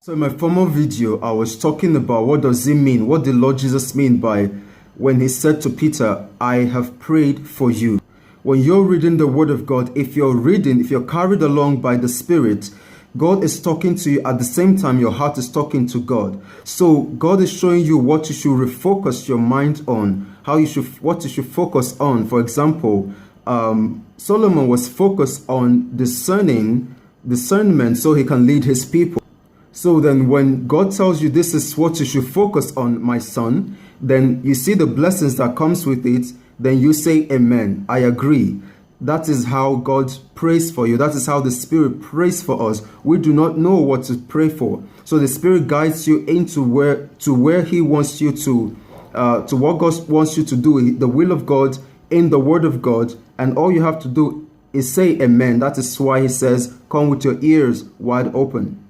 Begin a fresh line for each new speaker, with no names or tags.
So in my former video, I was talking about what does it mean, what did Lord Jesus mean by when he said to Peter, I have prayed for you. When you're reading the word of God, if you're carried along by the Spirit, God is talking to you at the same time your heart is talking to God. So God is showing you what you should refocus your mind on, what you should focus on. For example, Solomon was focused on discernment so he can lead his people. So then when God tells you this is what you should focus on, my son, then you see the blessings that comes with it, then you say, Amen, I agree. That is how God prays for you. That is how the Spirit prays for us. We do not know what to pray for. So the Spirit guides you into where He wants you to what God wants you to do, the will of God in the Word of God. And all you have to do is say Amen. That is why He says, come with your ears wide open.